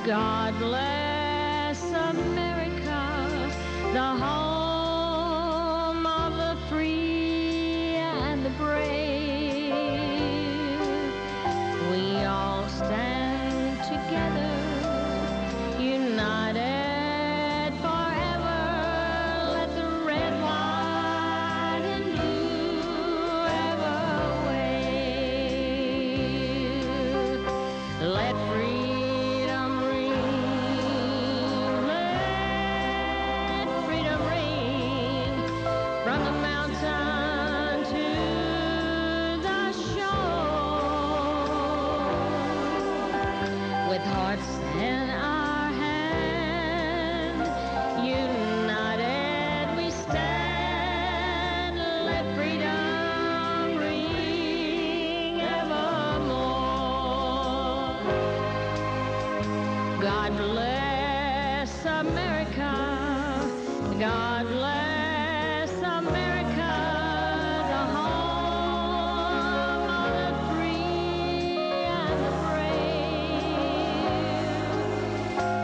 God bless America, the home of the free and the brave. We all stand together, united forever. Let the red, white, and blue ever wave. Let freedom ring. Let freedom ring from the mountain to the shore. With hearts in our hand, united we stand. Let freedom ring evermore. God bless America. God bless America, the home of the free and the brave.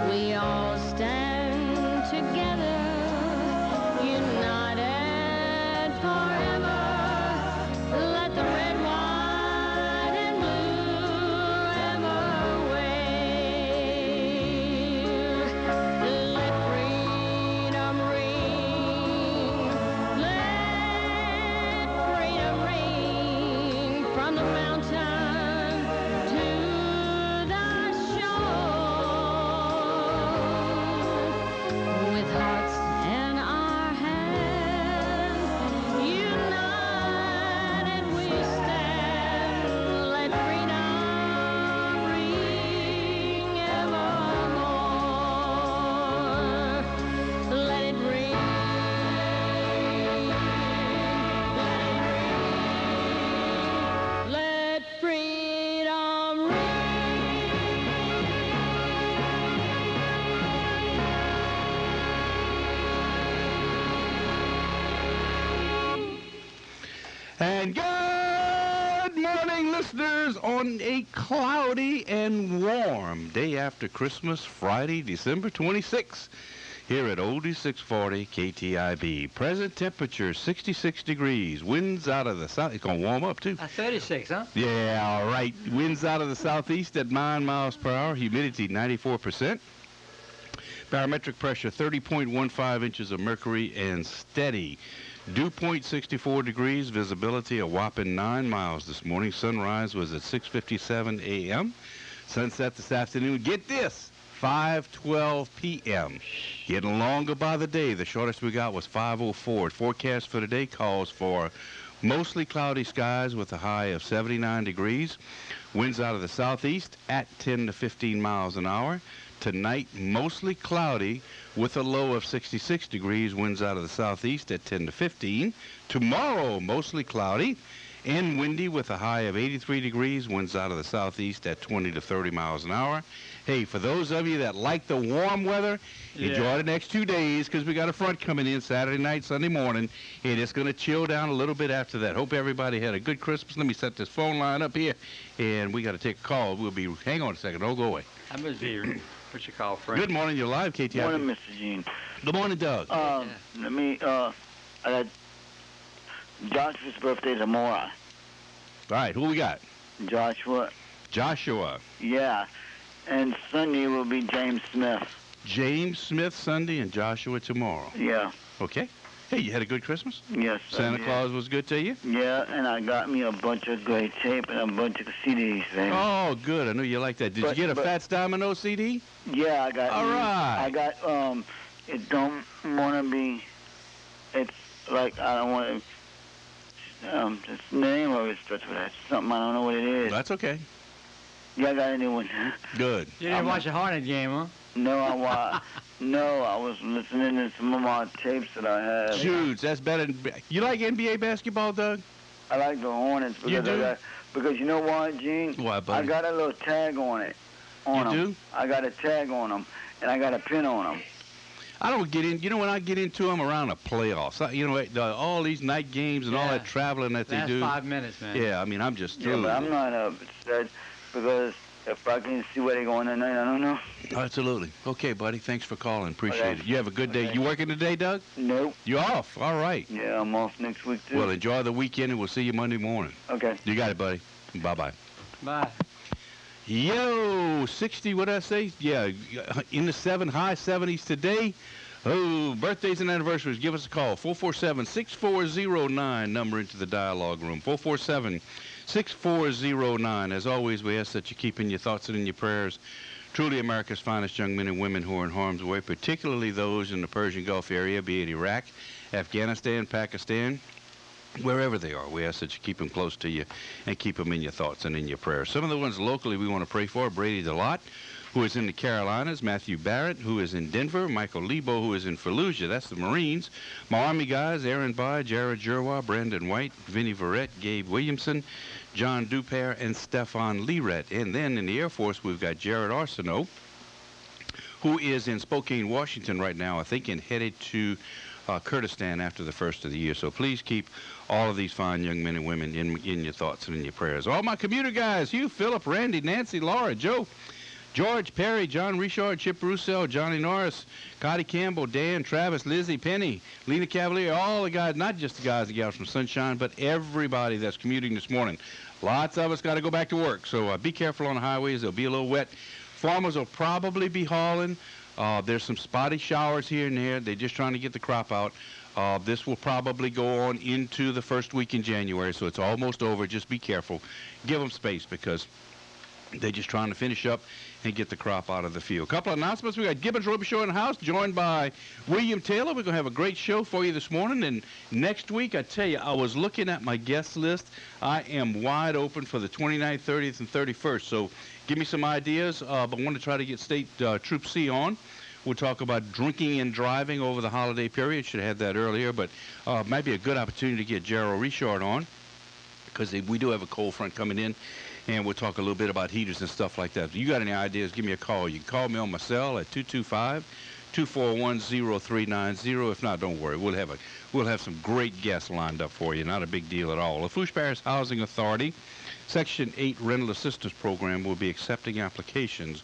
We all stand together, united forever. Let the red, white, and blue ever wave. Let freedom ring. Let freedom ring from the mountain to the shore. With hearts in our hands, united we stand. Let freedom ring evermore. Let it ring. Let freedom And good morning, listeners, on a cloudy and warm day after Christmas, Friday, December 26th, here at Oldie 640 KTIB. Present temperature 66 degrees. Winds out of the south. It's going to warm up, too. 36, huh? Yeah, all right. Winds out of the southeast at 9 miles per hour. Humidity 94%. Barometric pressure 30.15 inches of mercury and steady. Dew point 64 degrees. Visibility a whopping 9 miles this morning. Sunrise was at 6:57 a.m. Sunset this afternoon. Get this, 5:12 p.m. Getting longer by the day. The shortest we got was 5:04. Forecast for today calls for mostly cloudy skies with a high of 79 degrees. Winds out of the southeast at 10 to 15 miles an hour. Tonight, mostly cloudy with a low of 66 degrees. Winds out of the southeast at 10 to 15. Tomorrow, mostly cloudy and windy with a high of 83 degrees. Winds out of the southeast at 20 to 30 miles an hour. Hey, for those of you that like the warm weather, enjoy the next 2 days because we got a front coming in Saturday night, Sunday morning, and it's going to chill down a little bit after that. Hope everybody had a good Christmas. Let me set this phone line up here, and we got to take a call. Hang on a second. Don't go away. I'm going to put your call, Frank. Good morning. You're live, KTIB. Good morning, Mr. Gene. Good morning, Doug. I got Joshua's birthday tomorrow. All right, who we got? Joshua. Joshua. Yeah. And Sunday will be James Smith. James Smith Sunday and Joshua tomorrow. Yeah. Okay. Hey, you had a good Christmas? Yes. Santa Claus was good to you? Yeah, and I got me a bunch of great tape and a bunch of CDs there. Oh, good. I knew you liked that. Did you get a Fats Domino CD? Yeah, I got. All right. I got. It don't want to be. It's like I don't want to. It's the name of it starts with that. Something I don't know what it is. That's okay. Yeah, I got a new one. Good. You didn't watch a Hornet game, huh? No, I was listening to some of my tapes that I had. Shoots, that's better than... You like NBA basketball, Doug? I like the Hornets because You do? because you know what, Gene? Why, buddy? I got a little tag on it. On You them. do? I got a tag on them, and I got a pin on them. I don't get in. You know, when I get into them around the playoffs, you know, all these night games and all that traveling that they do. Last 5 minutes, man. Yeah, I mean, I'm just Yeah, through. but I'm not upset because if I can see where they're going tonight, I don't know. Absolutely. Okay, buddy. Thanks for calling. Appreciate Okay. it. You have a good day. Okay. You working today, Doug? Nope. You off? All right. Yeah, I'm off next week, too. Well, enjoy the weekend, and we'll see you Monday morning. Okay. You got it, buddy. Bye-bye. Bye. Yo, 60, what did I say? Yeah, in the high 70s today. Oh, birthdays and anniversaries, give us a call. 447-6409, number into the dialogue room. 447-6409. As always, we ask that you keep in your thoughts and in your prayers truly America's finest young men and women who are in harm's way, particularly those in the Persian Gulf area, be it Iraq, Afghanistan, Pakistan, wherever they are. We ask that you keep them close to you and keep them in your thoughts and in your prayers. Some of the ones locally we want to pray for: Brady DeLotte, who is in the Carolinas; Matthew Barrett, who is in Denver; Michael Lebo, who is in Fallujah, that's the Marines; my Army guys: Aaron By, Jared Jerwa, Brandon White, Vinnie Verrett, Gabe Williamson, John Dupair, and Stefan Leret. And then in the Air Force, we've got Jared Arsenault, who is in Spokane, Washington right now, I think, and headed to Kurdistan after the first of the year. So please keep all of these fine young men and women in your thoughts and in your prayers. All my commuter guys: Hugh, Philip, Randy, Nancy, Laura, Joe, George, Perry, John Richard, Chip Russell, Johnny Norris, Cotty Campbell, Dan, Travis, Lizzie, Penny, Lena Cavalier, all the guys, not just the guys and gals from Sunshine, but everybody that's commuting this morning. Lots of us got to go back to work, so be careful on the highways. They'll be a little wet. Farmers will probably be hauling. There's some spotty showers here and there. They're just trying to get the crop out. This will probably go on into the first week in January, so it's almost over. Just be careful. Give them space, because they're just trying to finish up and get the crop out of the field. A couple of announcements. We got Gibbens Robichaux in the house, joined by William Taylor. We're going to have a great show for you this morning. And next week, I tell you, I was looking at my guest list. I am wide open for the 29th, 30th, and 31st. So give me some ideas. But I want to try to get State Troop C on. We'll talk about drinking and driving over the holiday period. Should have had that earlier, but might be a good opportunity to get Gerald Richard on, because we do have a cold front coming in, and we'll talk a little bit about heaters and stuff like that. If you got any ideas, give me a call. You can call me on my cell at 225-241-0390. If not, don't worry. We'll have some great guests lined up for you. Not a big deal at all. The Foos Parish Housing Authority Section 8 Rental Assistance Program will be accepting applications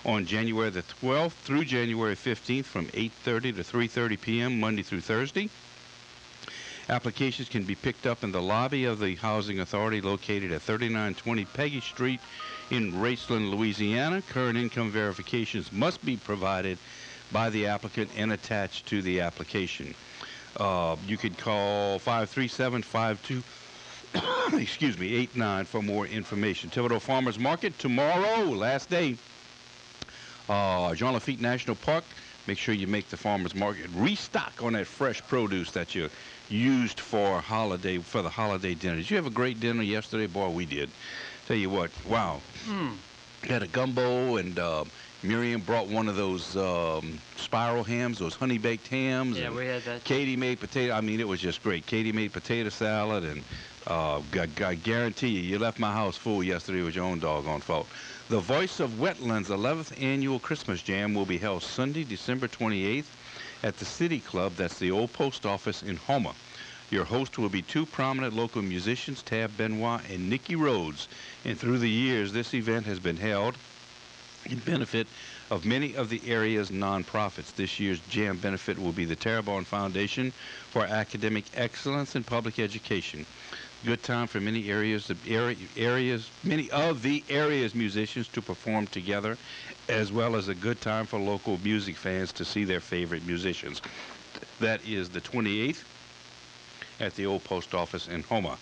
on January the 12th through January 15th from 8:30 to 3:30 p.m. Monday through Thursday. Applications can be picked up in the lobby of the Housing Authority, located at 3920 Peggy Street in Raceland, Louisiana. Current income verifications must be provided by the applicant and attached to the application. You could call 537-52 89 for more information. Thibodeau Farmers Market tomorrow, last day. Jean Lafitte National Park. Make sure you make the farmers market restock on that fresh produce that you used for the holiday dinner. Did you have a great dinner yesterday? Boy, we did. Tell you what, wow. Had a gumbo, and Miriam brought one of those spiral hams, those honey baked hams. Yeah, we had that. Katie made potato. I mean, it was just great. Katie made potato salad, and I guarantee you left my house full yesterday with your own doggone fault. The Voice of Wetlands 11th Annual Christmas Jam will be held Sunday, December 28th at the City Club. That's the old post office in Houma. Your host will be two prominent local musicians, Tab Benoit and Nikki Rhodes. And through the years, this event has been held in benefit of many of the area's nonprofits. This year's jam benefit will be the Terrebonne Foundation for Academic Excellence in Public Education. Good time for many of the area's musicians to perform together, as well as a good time for local music fans to see their favorite musicians. That is the 28th at the old post office in Houma.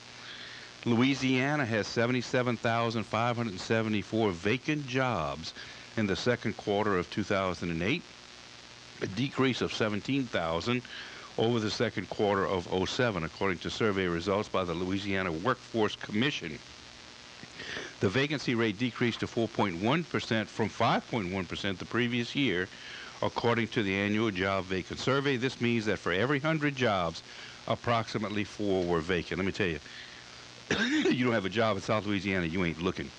Louisiana has 77,574 vacant jobs in the second quarter of 2008, a decrease of 17,000 over the second quarter of 2007, according to survey results by the Louisiana Workforce Commission. The vacancy rate decreased to 4.1% from 5.1% the previous year, according to the annual job vacant survey. This means that for every 100 jobs, approximately 4 were vacant. Let me tell you, you don't have a job in South Louisiana, you ain't looking.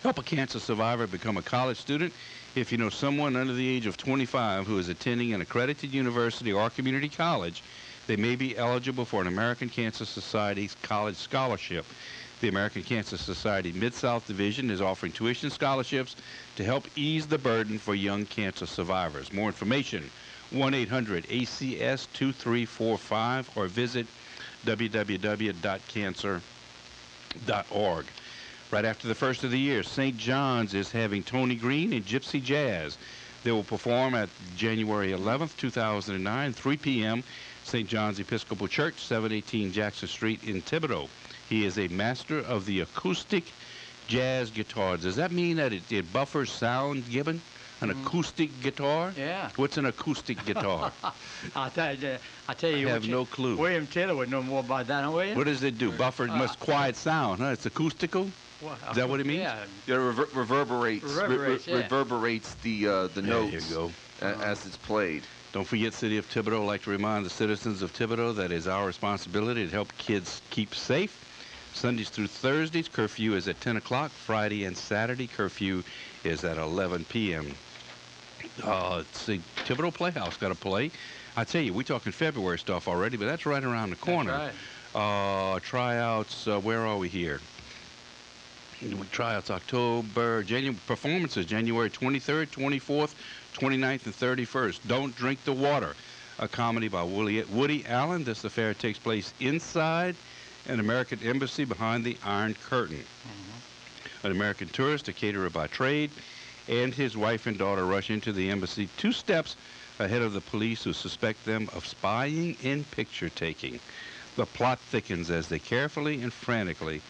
Help a cancer survivor become a college student. If you know someone under the age of 25 who is attending an accredited university or community college, they may be eligible for an American Cancer Society college scholarship. The American Cancer Society Mid-South Division is offering tuition scholarships to help ease the burden for young cancer survivors. More information, 1-800-ACS-2345, or visit www.cancer.org. Right after the first of the year, St. John's is having Tony Green and Gypsy Jazz. They will perform at January 11th, 2009, 3 p.m., St. John's Episcopal Church, 718 Jackson Street in Thibodaux. He is a master of the acoustic jazz guitar. Does that mean that it buffers sound, Gibbon? An acoustic guitar? Yeah. What's an acoustic guitar? I'll tell you. I have no clue. William Taylor would know more about that, don't we? What does it do? Buffer must quiet sound, huh? It's acoustical? Well, Is that what it means? Yeah. It reverberates. Reverberates, yeah. Reverberates the There notes you go. as it's played. Don't forget, City of Thibodaux. I'd like to remind the citizens of Thibodaux that it is our responsibility to help kids keep safe. Sundays through Thursdays, curfew is at 10 o'clock. Friday and Saturday, curfew is at 11 p.m. See, Thibodaux Playhouse got to play. I tell you, we're talking February stuff already, but that's right around the corner. That's Tryouts, where are we here? Tryouts October, performances January 23rd, 24th, 29th, and 31st. Don't Drink the Water, a comedy by Woody Allen. This affair takes place inside an American embassy behind the Iron Curtain. An American tourist, a caterer by trade, and his wife and daughter rush into the embassy 2 steps ahead of the police who suspect them of spying and picture taking. The plot thickens as they carefully and frantically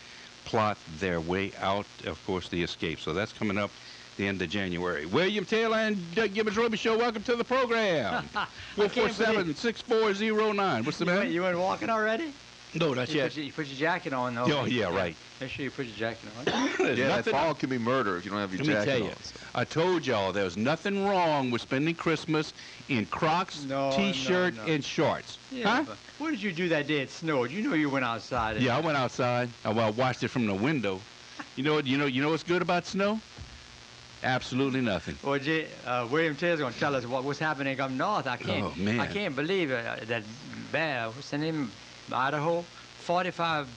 plot their way out, of course, the escape. So that's coming up the end of January. William Taylor and Gibbens Robichaux, welcome to the program. 447-6409. What's the matter? You went walking already? No, not yet. You put your jacket on, though. Oh, yeah, right. Make sure you put your jacket on. Yeah, that Nothing- fall can be murder if you don't have your Let me jacket tell you, on. I told y'all there's nothing wrong with spending Christmas in Crocs, No, T-shirt, no. and shorts. Yeah, Huh? but what did you do that day it snowed? You know you went outside. Yeah, I went outside. I watched it from the window. You know what's good about snow? Absolutely nothing. Well, William Taylor's going to tell us what's happening up north. I can't believe that what's the name? Idaho, 45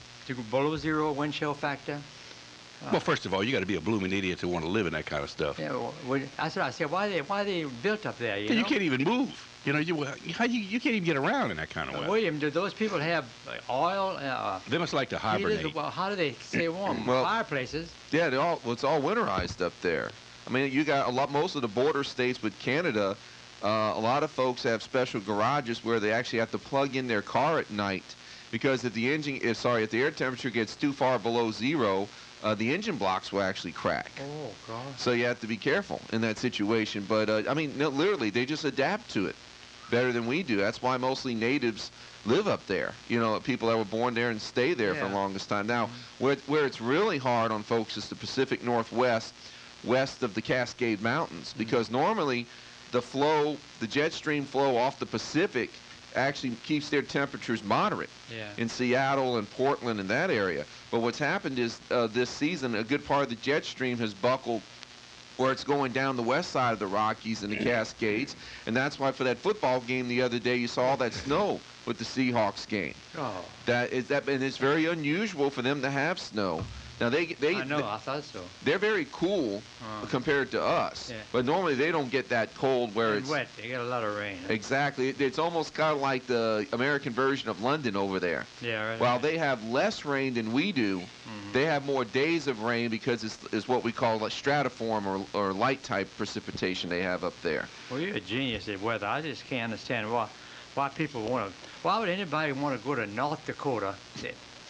below zero wind chill factor. Well, first of all, you got to be a blooming idiot to want to live in that kind of stuff. Yeah, that's what I said. Why they built up there? You know? You can't even move. You can't even get around in that kind of weather. William, do those people have oil? They must like to hibernate. Heaters? Well, how do they stay warm? Well- Fireplaces. Yeah, it's all winterized up there. I mean, you got most of the border states with Canada. A lot of folks have special garages where they actually have to plug in their car at night because if the air temperature gets too far below zero, the engine blocks will actually crack. Oh, God. So you have to be careful in that situation. But literally, they just adapt to it better than we do. That's why mostly natives live up there. People that were born there and stay there for the longest time. Now, where it's really hard on folks is the Pacific Northwest, west of the Cascade Mountains, because normally the jet stream flow off the Pacific actually keeps their temperatures moderate in Seattle and Portland and that area. But what's happened is this season, a good part of the jet stream has buckled where it's going down the west side of the Rockies and the Cascades, and that's why for that football game the other day you saw all that snow with the Seahawks game. Oh. And it's very unusual for them to have snow. Now I thought so. they're very cool compared to us, but normally they don't get that cold where it's wet. They get a lot of rain. Exactly. It's almost kind of like the American version of London over there. Yeah, right. While they have less rain than we do, they have more days of rain because it's what we call a stratiform or light type precipitation they have up there. Well, you're a genius at weather. I just can't understand why people want to. Why would anybody want to go to North Dakota?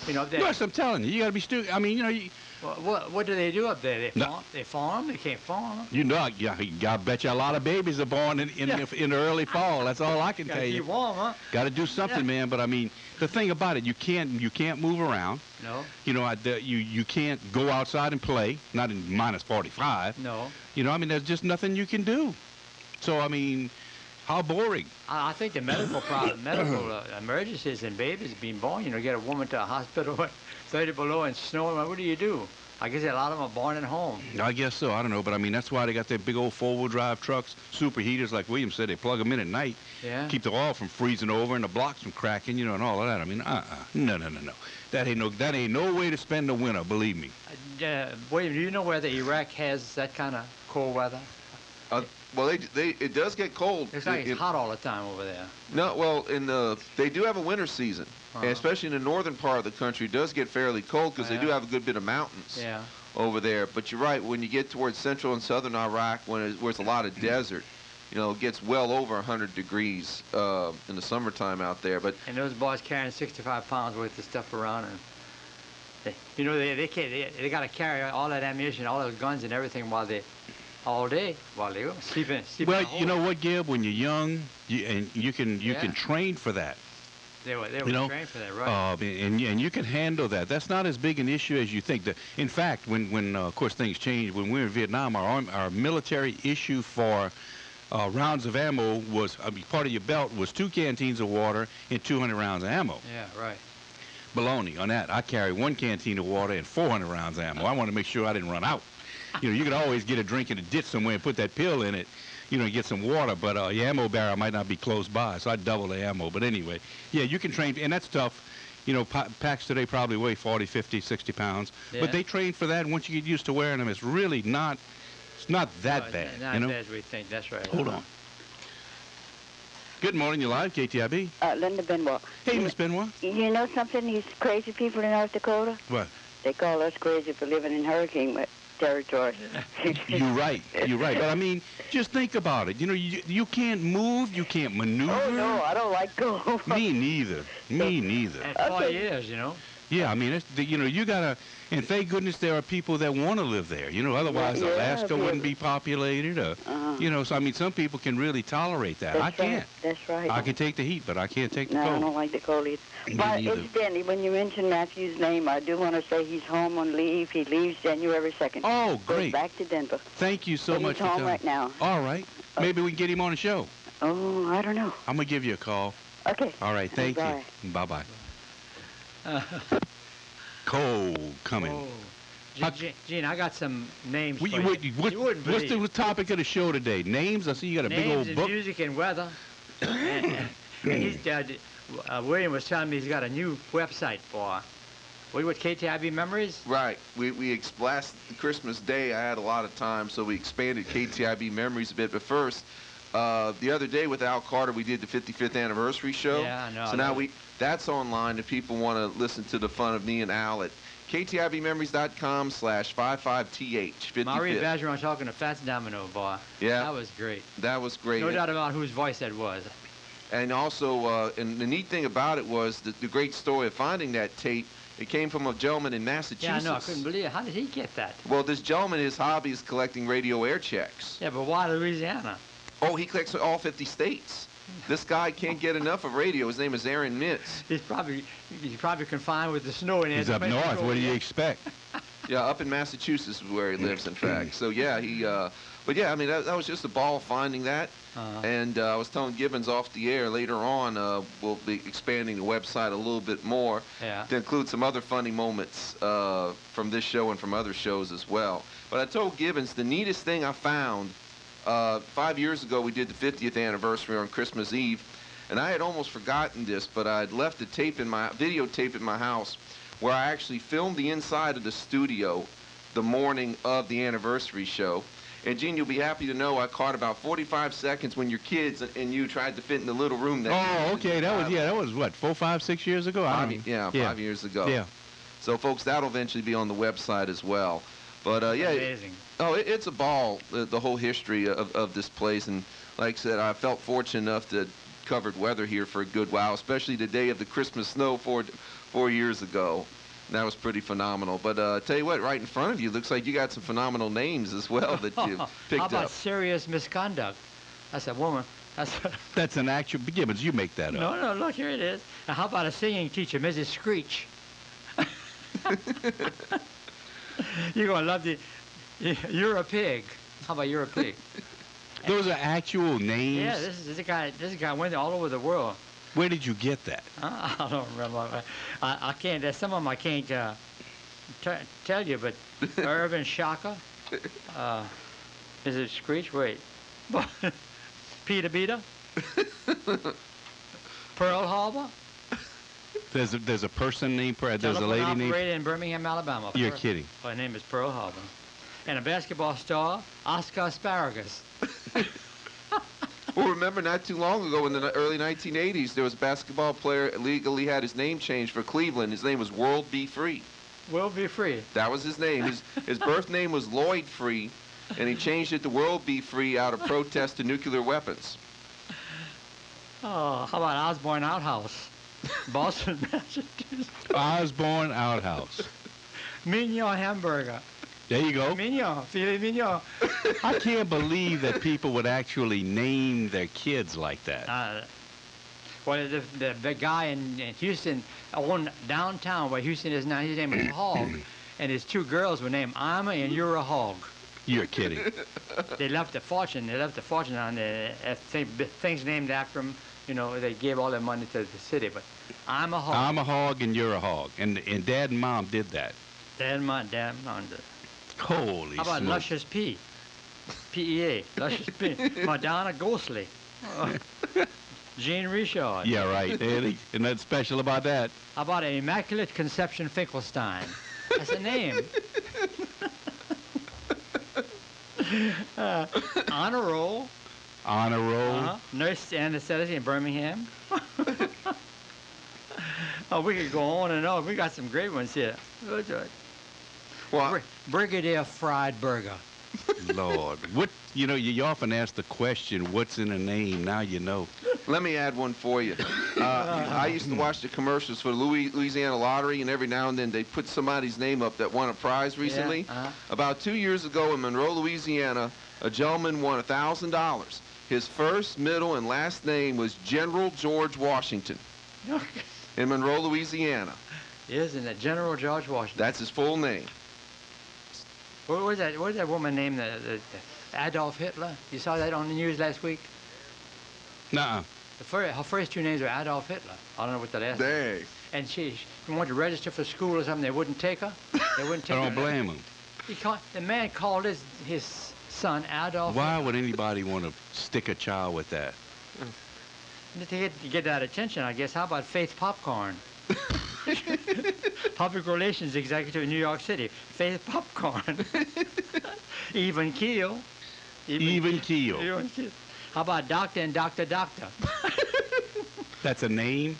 Yes, I'm telling you, you got to be stupid. I mean, what do they do up there? They farm? They can't farm? I bet you a lot of babies are born in the early fall. That's all I can tell you. Keep warm, huh? Got to do something, man. But I mean, the thing about it, you can't move around. No. You can't go outside and play. Not in minus 45. No. There's just nothing you can do. So I mean, how boring. I think the medical emergencies in babies being born, get a woman to a hospital 30 below and snowing. What do you do? I guess a lot of them are born at home. I guess so. I don't know, but I mean that's why they got their big old four-wheel drive trucks, superheaters, like William said. They plug them in at night, Yeah. keep the oil from freezing over and the blocks from cracking, and all of that. I mean, no. That ain't no way to spend the winter. Believe me. William, do you know whether Iraq has that kind of cold weather? Well, it does get cold. It's like it's hot all the time over there. No, well, they do have a winter season, and especially in the northern part of the country, it does get fairly cold because they do have a good bit of mountains over there. But you're right, when you get towards central and southern Iraq, where there's a lot of desert, it gets well over 100 degrees in the summertime out there. And those boys carrying 65 pounds worth of stuff around, and they got to carry all that ammunition, all those guns and everything all day while they were sleeping. Well, you know what, Gib? When you're young, you can train for that. They were trained for that, right? And you can handle that. That's not as big an issue as you think. In fact, when of course things changed, when we were in Vietnam, our military issue for rounds of ammo was, part of your belt was 2 canteens of water and 200 rounds of ammo. Yeah, right. Baloney on that. I carry 1 canteen of water and 400 rounds of ammo. I want to make sure I didn't run out. You could always get a drink in a ditch somewhere and put that pill in it, and get some water. But your ammo barrel might not be close by, so I double the ammo. But anyway, yeah, you can train, and that's tough. Packs today probably weigh 40, 50, 60 pounds. Yeah. But they train for that, and once you get used to wearing them, it's really not that bad. Not bad as we think. That's right. Hold on. Good morning, you're live, KTIB. Linda Benoit. Hey, Miss Benoit. You know something? These crazy people in North Dakota? What? They call us crazy for living in hurricane territory. You're right. But I mean, just think about it. You can't move, you can't maneuver. Oh no, I don't like go. Me neither. And 4 years, Yeah, I mean, you gotta, and thank goodness there are people that want to live there. Otherwise Alaska wouldn't be populated. So I mean, some people can really tolerate that. I can't. That's right. I can take the heat, but I can't take the No, cold. I don't like the cold either. But incidentally, when you mentioned Matthew's name, I do want to say he's home on leave. He leaves January 2nd. Oh, great. Goes back to Denver. Thank you so much He's home right now. All right. Maybe we can get him on the show. Oh, I don't know. I'm going to give you a call. Okay. All right. Thank you. Bye-bye. Cold coming. Oh. Gene, I got some names for you. What's the topic of the show today? Names? I see you got a big old book. Names, music, and weather. and he's, William was telling me he's got a new website for what, KTIB Memories? Right. Last Christmas Day, I had a lot of time, so we expanded KTIB Memories a bit. But first, the other day with Al Carter, we did the 55th anniversary show. Yeah, I know. So now that's online if people want to listen to the fun of me and Al at KTIBmemories.com/55TH. 55th. Marie Bergeron talking to Fats Domino, boy. Yeah. That was great. That was great. No doubt about whose voice that was. And also, and the neat thing about it was the great story of finding that tape. It came from a gentleman in Massachusetts. Yeah, I know. I couldn't believe it. How did he get that? Well, this gentleman, his hobby is collecting radio air checks. Yeah, but why Louisiana? Oh, he collects all 50 states. This guy can't get enough of radio. His name is Aaron Mintz. He's probably confined with the snow in He's up north. What do you expect? Yeah, up in Massachusetts is where he lives, in fact. So, yeah, but yeah, I mean, that was just a ball finding that. And I was telling Gibbons off the air later on, we'll be expanding the website a little bit more to include some other funny moments from this show and from other shows as well. But I told Gibbons the neatest thing I found, 5 years ago we did the 50th anniversary on Christmas Eve, and I had almost forgotten this, but I had left a videotape in my house where I actually filmed the inside of the studio the morning of the anniversary show. And, Gene, you'll be happy to know I caught about 45 seconds when your kids and you tried to fit in the little room. That was what, 4, 5, 6 years ago? 5 years ago. Yeah. So, folks, that'll eventually be on the website as well. But, Amazing. It's a ball, the whole history of this place. And, like I said, I felt fortunate enough to covered weather here for a good while, especially the day of the Christmas snow 4 years ago. That was pretty phenomenal. But tell you what, right in front of you, looks like you got some phenomenal names as well that you picked up. How about up. Serious Misconduct? That's a woman. That's an actual, Gibbons, you make that up. No, look, here it is. Now, how about a singing teacher, Mrs. Screech? You're going to love You're a Pig. How about You're a Pig? Those are actual names? Yeah, this guy went all over the world. Where did you get that? I don't remember. I can't. There's some of them I can't tell you, but Irvin Shaka, is it Screech? Wait. Peter Beta? Pearl Harbor? There's a person named Pearl. There's a Telephone lady named. operator in Birmingham, Alabama. You're kidding. Her name is Pearl Harbor. And a basketball star, Oscar Asparagus. Well, remember not too long ago in the early 1980s, there was a basketball player illegally had his name changed for Cleveland. His name was World Be Free. World Be Free. That was his name. His birth name was Lloyd Free, and he changed it to World Be Free out of protest to nuclear weapons. Oh, how about Osborne Outhouse? Boston, Massachusetts. Osborne Outhouse. Mignon Hamburger. There you go. Mignon, filet mignon. I can't believe that people would actually name their kids like that. Well, the guy in Houston, on downtown where Houston is now, his name was Hogg, and his two girls were named Irma and Yura Hogg. You're kidding. They left a fortune. They left a fortune on the things named after them. You know, they gave all their money to the city, but I'm a hog. I'm a hog and you're a hog. And Dad and Mom did that. Dad and Mom did. Holy How about smokes. Luscious P? P-E-A. Luscious P. Madonna Ghostly. Jean Richard. Yeah, right. Isn't that special about that? How about Immaculate Conception Finkelstein? That's a name. Honor Roll. Honor Roll. Nurse anesthetic in Birmingham. Oh, we could go on and on. We got some great ones here. Well, Brigadier Fried Burger. Lord. What, you often ask the question, what's in a name? Now you know. let me add one for you. I used to watch the commercials for the Louisiana Lottery, and every now and then they put somebody's name up that won a prize recently. Yeah, About 2 years ago in Monroe, Louisiana, a gentleman won $1,000. His first, middle, and last name was General George Washington in Monroe, Louisiana. Isn't it General George Washington? That's his full name. What was that woman named Adolf Hitler? You saw that on the news last week? Nuh-uh. Her first two names were Adolf Hitler. I don't know what the last name. Dang. And she wanted to register for school or something. They wouldn't take her. They wouldn't take her. I don't blame him. The man called his son Adolf. Why would anybody want to stick a child with that? To get that attention, I guess. How about Faith Popcorn? Public Relations Executive in New York City. Faith Popcorn. Even keel. Even keel. Even keel. How about Doctor and Doctor Doctor? That's a name?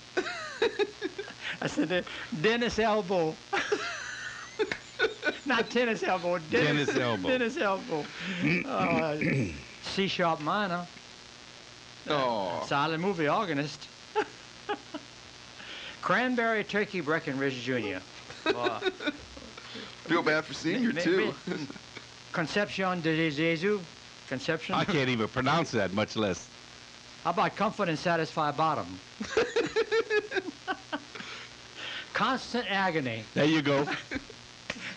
I said Dennis Elbow. Not tennis elbow. Dennis Elbow. Dennis Elbow. C-sharp minor. Oh. Silent movie organist. Cranberry Turkey Breckenridge Jr. Feel bad for senior, too. Concepcion de Jesus. Conception. I can't even pronounce that, much less. How about Comfort and Satisfy Bottom? Constant Agony. There you go.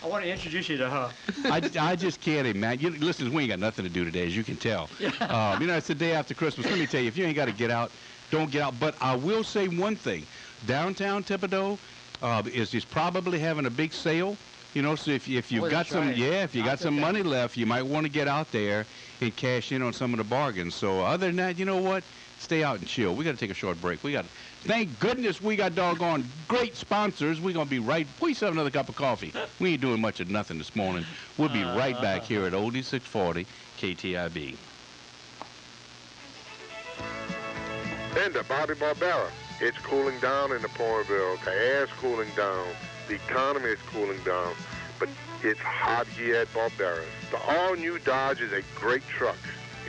I want to introduce you to her. I just can't imagine. Listen, we ain't got nothing to do today, as you can tell. It's the day after Christmas. Let me tell you, if you ain't got to get out, don't get out. But I will say one thing. Downtown Thibodaux is probably having a big sale. So if you've got some, if you got some money left, you might want to get out there and cash in on some of the bargains. So other than that, you know what? Stay out and chill. We got to take a short break. Thank goodness we got doggone great sponsors. We're going to be right. Please have another cup of coffee. We ain't doing much of nothing this morning. We'll be right back here at Oldie 640 KTIB. And to Bobby Barbera. It's cooling down in Napoleonville. The air's cooling down. The economy is cooling down. But it's hot here at Barbera's. The all-new Dodge is a great truck.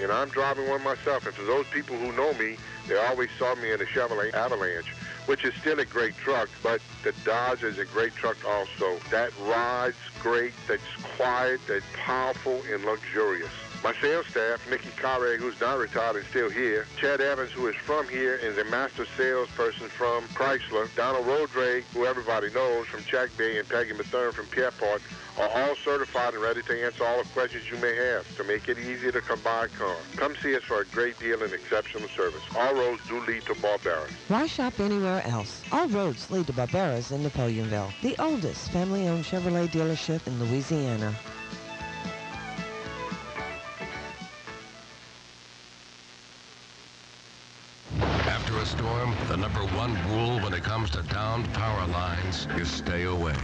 And I'm driving one myself. And for those people who know me, they always saw me in a Chevrolet Avalanche, which is still a great truck, but the Dodge is a great truck also. That rides great, that's quiet, that's powerful and luxurious. My sales staff, Mickey Carre, who's now retired and still here, Chad Evans, who is from here and is a master salesperson from Chrysler, Donald Rodrake, who everybody knows from Jack Bay, and Peggy Mathern from Pierpont, are all certified and ready to answer all the questions you may have to make it easier to come buy a car. Come see us for a great deal and exceptional service. All roads do lead to Barbera. Why shop anywhere anywhere else. All roads lead to Barbera's in Napoleonville, the oldest family-owned Chevrolet dealership in Louisiana. After a storm, the #1 rule when it comes to downed power lines is stay away.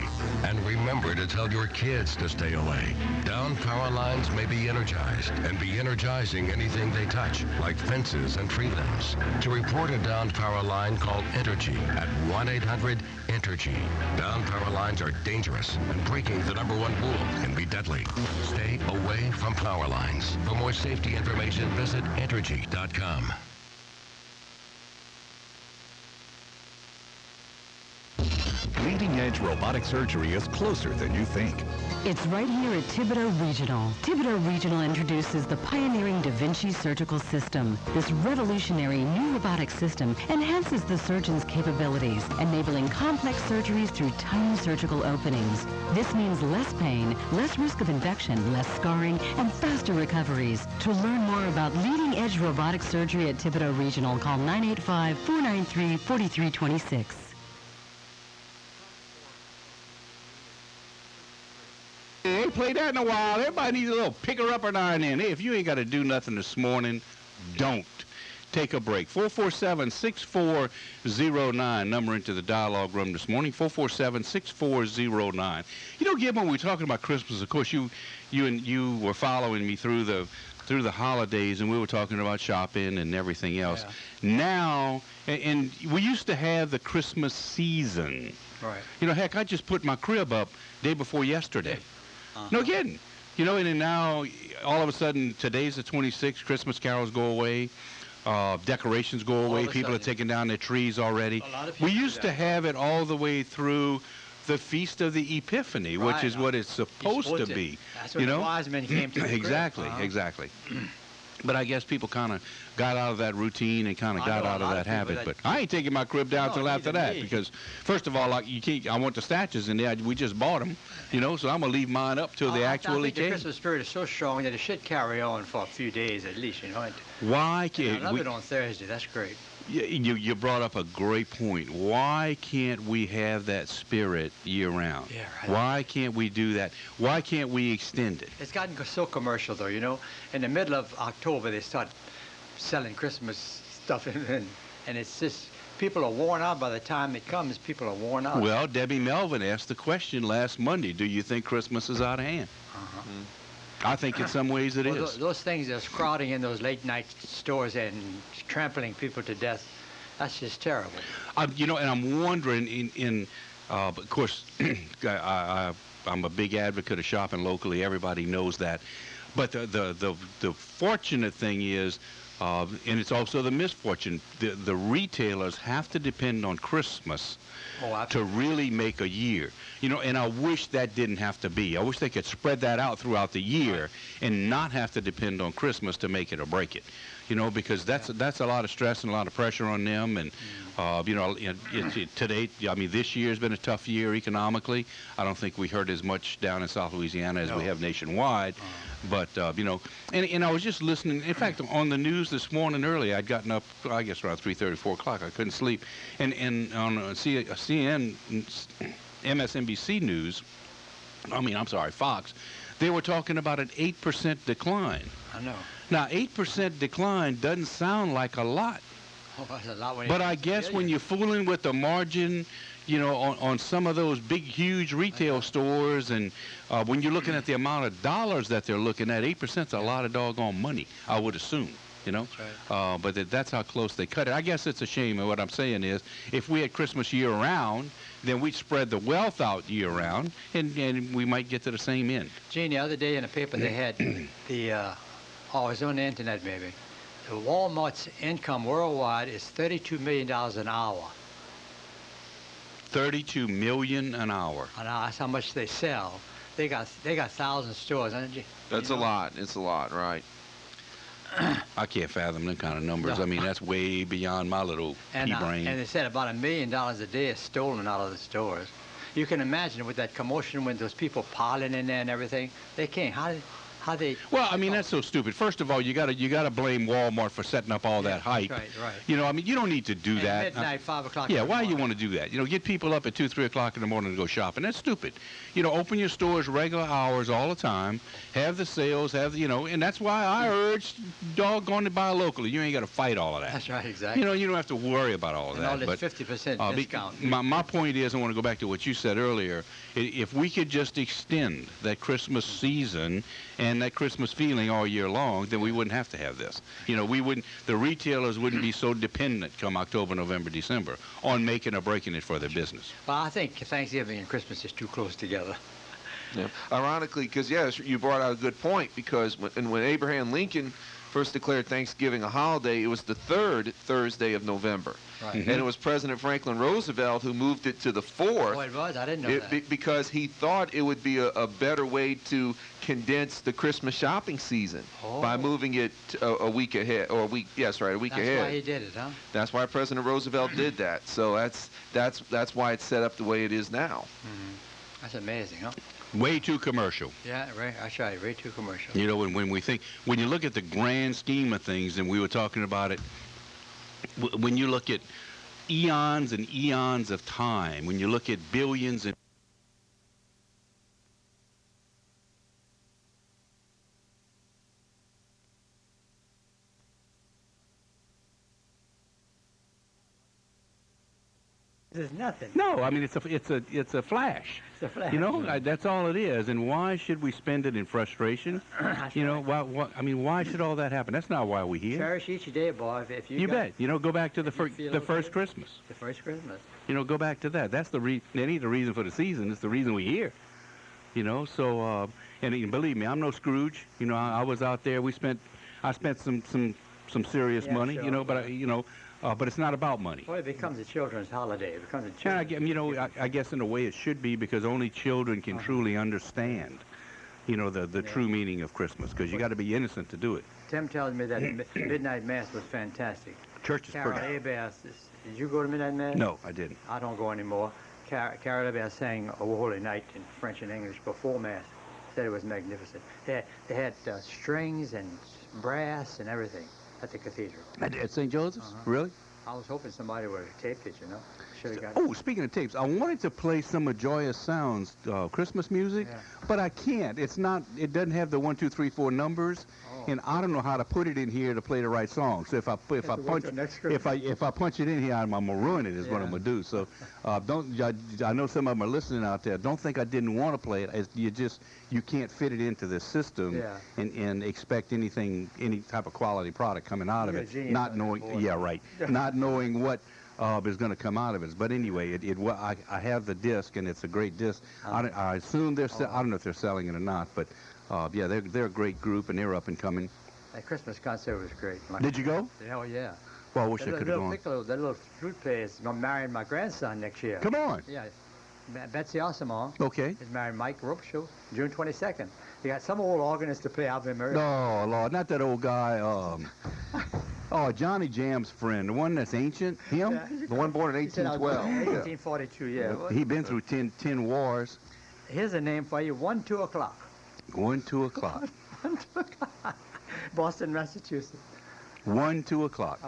And remember to tell your kids to stay away. Downed power lines may be energized and be energizing anything they touch, like fences and tree limbs. To report a downed power line, call Entergy at 1-800-ENTERGY. Downed power lines are dangerous, and breaking the #1 rule can be deadly. Stay away from power lines. For more safety information, visit Entergy.com. Leading-edge robotic surgery is closer than you think. It's right here at Thibodeau Regional. Thibodeau Regional introduces the pioneering Da Vinci surgical system. This revolutionary new robotic system enhances the surgeon's capabilities, enabling complex surgeries through tiny surgical openings. This means less pain, less risk of infection, less scarring, and faster recoveries. To learn more about leading-edge robotic surgery at Thibodeau Regional, call 985-493-4326. Ain't played that in a while. Everybody needs a little picker-upper now and then. Hey, if you ain't got to do nothing this morning, don't. Take a break. 447-6409. Number into the dialogue room this morning, 447-6409. You know, Gibbon, when we're talking about Christmas, of course, you were following me through the holidays, and we were talking about shopping and everything else. Yeah. Now, and we used to have the Christmas season. Right. You know, heck, I just put my crib up day before yesterday. No kidding. You know, and then now, all of a sudden, today's the 26th, Christmas carols go away, decorations go away, people are taking down their trees already. We used to have it all the way through the Feast of the Epiphany, which is what it's supposed to be. That's what the wise men came to. Exactly, exactly. But I guess people kind of got out of that routine and kind of got out of that habit. But I ain't taking my crib down till after that because, first of all, like you can't. I want the statues in there. We just bought them, you know. So I'm gonna leave mine up till they actually came. The Christmas spirit is so strong that it should carry on for a few days at least, you know. Why can't I love it on Thursday. That's great. You brought up a great point. Why can't we have that spirit year-round? Yeah, right. Why can't we do that? Why can't we extend it? It's gotten so commercial, though, you know. In the middle of October, they start selling Christmas stuff, and it's just, people are worn out by the time it comes. People are worn out. Well, Debbie Melvin asked the question last Monday, do you think Christmas is out of hand? I think in some ways it is. Those things that's crowding in those late-night stores and trampling people to death, that's just terrible. You know, and I'm wondering, of course, I'm a big advocate of shopping locally. Everybody knows that. But the fortunate thing is, and it's also the misfortune, the retailers have to depend on Christmas to really make a year. You know, and I wish that didn't have to be. I wish they could spread that out throughout the year and not have to depend on Christmas to make it or break it. You know, because that's a lot of stress and a lot of pressure on them. And, you know, today, I mean, this year's been a tough year economically. I don't think we heard as much down in South Louisiana as we have nationwide. But, you know, and I was just listening. In fact, on the news this morning early, I'd gotten up, I guess, around 3:30, 4 o'clock. I couldn't sleep. And on CNN, MSNBC News, Fox, they were talking about an 8% decline. I know. Now, 8% decline doesn't sound like a lot. Oh, that's a lot. But I guess when you're fooling with the margin, you know, on some of those big, huge retail stores, and when you're looking at the amount of dollars that they're looking at, 8% is a lot of doggone money, I would assume. You know, right. But that's how close they cut it. I guess it's a shame, and what I'm saying is, if we had Christmas year-round, then we'd spread the wealth out year-round, and we might get to the same end. Gene, the other day in the paper they had the, it was on the internet maybe, the Walmart's income worldwide is $32 million an hour. $32 million an hour. And that's how much they sell. They got 1,000 stores. That's a lot. It's a lot, right? I can't fathom them kind of numbers. No. I mean, that's way beyond my little pea brain. And they said about $1 million a day is stolen out of the stores. You can imagine with that commotion when those people piling in there and everything, they can't. How How they? Well, I mean, that's so stupid. First of all, you gotta blame Walmart for setting up all that hype. Right, right. You know, I mean, you don't need to do that. Midnight, 5 o'clock. Yeah, why you want to do that? You know, get people up at 2, 3 o'clock in the morning to go shopping. That's stupid. You know, open your stores regular hours all the time. Have the sales. And that's why I urge doggone to buy locally. You ain't got to fight all of that. That's right, exactly. You know, you don't have to worry about all of that. All this 50% discount. My point is, I want to go back to what you said earlier. If we could just extend that Christmas season and that Christmas feeling all year long, then we wouldn't have to have this. You know, the retailers wouldn't be so dependent come October, November, December on making or breaking it for their business. Well, I think Thanksgiving and Christmas is too close together. Yeah. Ironically, because, yes, you brought out a good point, because when Abraham Lincoln first declared Thanksgiving a holiday, it was the third Thursday of November. Right. And it was President Franklin Roosevelt who moved it to the fourth. Oh, it was? I didn't know that. Because he thought it would be a better way to condense the Christmas shopping season by moving it a week ahead, or a week ahead. That's why he did it, huh? That's why President Roosevelt did that. So that's why it's set up the way it is now. Mm-hmm. That's amazing, huh? Way too commercial. Yeah, right. That's right. Way too commercial. You know, when you look at the grand scheme of things, and we were talking about it, when you look at eons and eons of time, when you look at billions and There's nothing. No, I mean it's a flash. It's a flash. You know, that's all it is. And why should we spend it in frustration? You know, why should all that happen? That's not why we're here. Cherish each day, boy. If you bet. You know, go back to the first Christmas. The first Christmas. You know, go back to that. That's it ain't the reason for the season. It's the reason we're here. You know, so and believe me, I'm no Scrooge. You know, I was out there. I spent some serious money. Sure. You know, but it's not about money. Well, it becomes a children's holiday. It becomes a children's I guess in a way it should be, because only children can truly understand, you know, the true meaning of Christmas, because you got to be innocent to do it. Tim tells me that Midnight Mass was fantastic. Church is Carol pretty. Abass, did you go to Midnight Mass? No, I didn't. I don't go anymore. Carol Abass sang O Holy Night in French and English before Mass. Said it was magnificent. They had strings and brass and everything at the cathedral. At St. Joseph's? Really? I was hoping somebody would have taped it, you know. Should have got Oh, speaking of tapes, I wanted to play some of Joyous Sounds Christmas music, but I can't. It doesn't have the 1, 2, 3, 4 numbers, and I don't know how to put it in here to play the right song. So if I punch it in here, I'm gonna ruin it. Is what I'm gonna do. So I know some of them are listening out there. Don't think I didn't want to play it. You can't fit it into the system and expect any type of quality product coming out of it, not knowing. Yeah, right. Not knowing what is going to come out of it. But anyway, I have the disc, and it's a great disc. I assume I don't know if they're selling it or not, but yeah, they're a great group, and they're up and coming. That Christmas concert was great. Did you go? Hell yeah. Well, I wish I could have gone. That little flute player is going to marry my grandson next year. Come on. Yeah. Betsy Ossamon. Okay. Is married Mike Robichaux, June 22nd. They got some old organist to play Ave Maria. Oh, Lord, not that old guy. Johnny Jam's friend, the one that's ancient. Him? Yeah, the one born in 1812. 1842, yeah. He been through 10 wars. Here's a name for you, 1, 2 o'clock. 1, 2 o'clock. 1, 2 o'clock. Boston, Massachusetts. 1, 2 o'clock.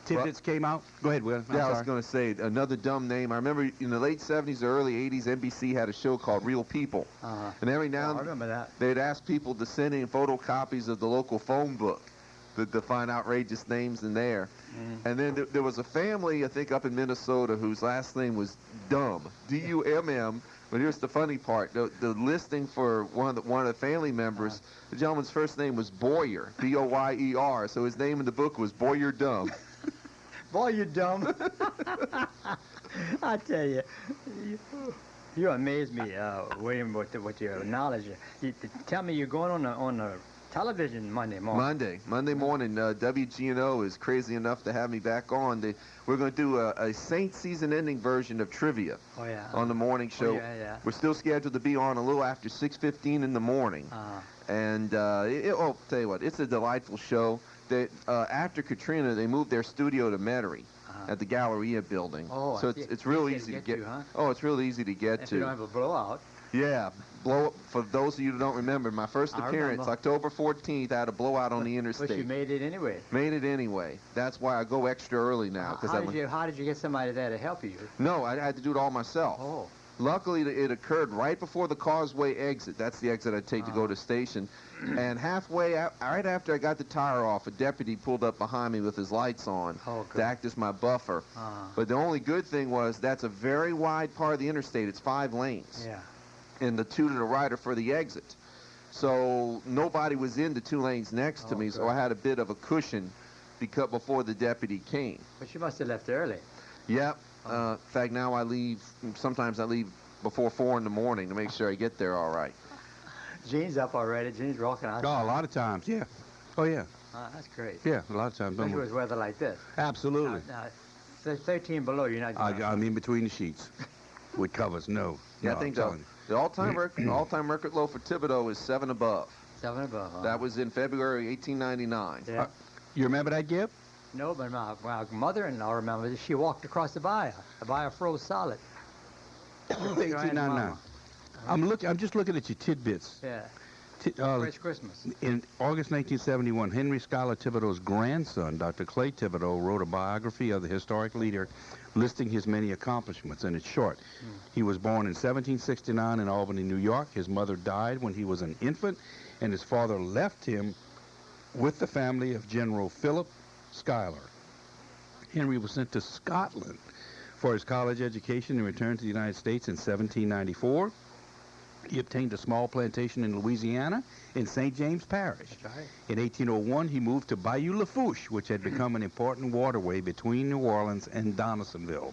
Tidbits came out. Go ahead, Will. I was going to say another dumb name. I remember in the late 70s or early 80s, NBC had a show called Real People. And every now and then they'd ask people to send in photocopies of the local phone book to find outrageous names in there. And then there was a family, I think, up in Minnesota whose last name was Dumb, D-U-M-M. But here's the funny part. The listing for one of the family members, the gentleman's first name was Boyer, B-O-Y-E-R. So his name in the book was Boyer Dumb. Boy, you're dumb. I tell you, you amaze me, William, with your knowledge. Tell me, you're going on the television Monday morning. Monday morning. WGNO is crazy enough to have me back on. We're going to do a Saint season-ending version of trivia on the morning show. We're still scheduled to be on a little after 6:15 in the morning. And tell you what, it's a delightful show. After Katrina, they moved their studio to Metairie at the Galleria building. So it's real easy to get. It's real easy to get to. If you don't have a blowout. Yeah, blow. For those of you who don't remember, my first appearance, October 14th, I had a blowout on the interstate. But you made it anyway. Made it anyway. That's why I go extra early now. How did you get somebody there to help you? No, I had to do it all myself. Oh. Luckily, it occurred right before the Causeway exit. That's the exit I take to go to station. And halfway, right after I got the tire off, a deputy pulled up behind me with his lights on to act as my buffer. But the only good thing was that's a very wide part of the interstate. It's 5 lanes. Yeah. And the 2 to the right are for the exit. So nobody was in the 2 lanes next to me, so I had a bit of a cushion before the deputy came. But you must have left early. Yep. In fact, now sometimes I leave before 4 in the morning to make sure I get there all right. Gene's up already. Gene's rocking out. Oh, a lot of times, yeah. Oh, yeah. That's great. Yeah, a lot of times. Especially with weather like this. Absolutely. 13 below, you're not... I'm in between the sheets with covers. No. Yeah, I think the all-time record low for Thibodaux is 7 above. 7 above, huh? That was in February 1899. Yeah. You remember that, Gib? No, but my mother-in-law remembers. She walked across the bayou. The bayou froze solid. 1899. I'm just looking at your tidbits. Yeah. First Christmas. In August 1971, Henry Schuyler Thibodaux's grandson, Dr. Clay Thibodaux, wrote a biography of the historic leader listing his many accomplishments, and it's short. He was born in 1769 in Albany, New York. His mother died when he was an infant, and his father left him with the family of General Philip Schuyler. Henry was sent to Scotland for his college education and returned to the United States in 1794. He obtained a small plantation in Louisiana in St. James Parish. That's right. In 1801, he moved to Bayou Lafourche, which had become an important waterway between New Orleans and Donaldsonville.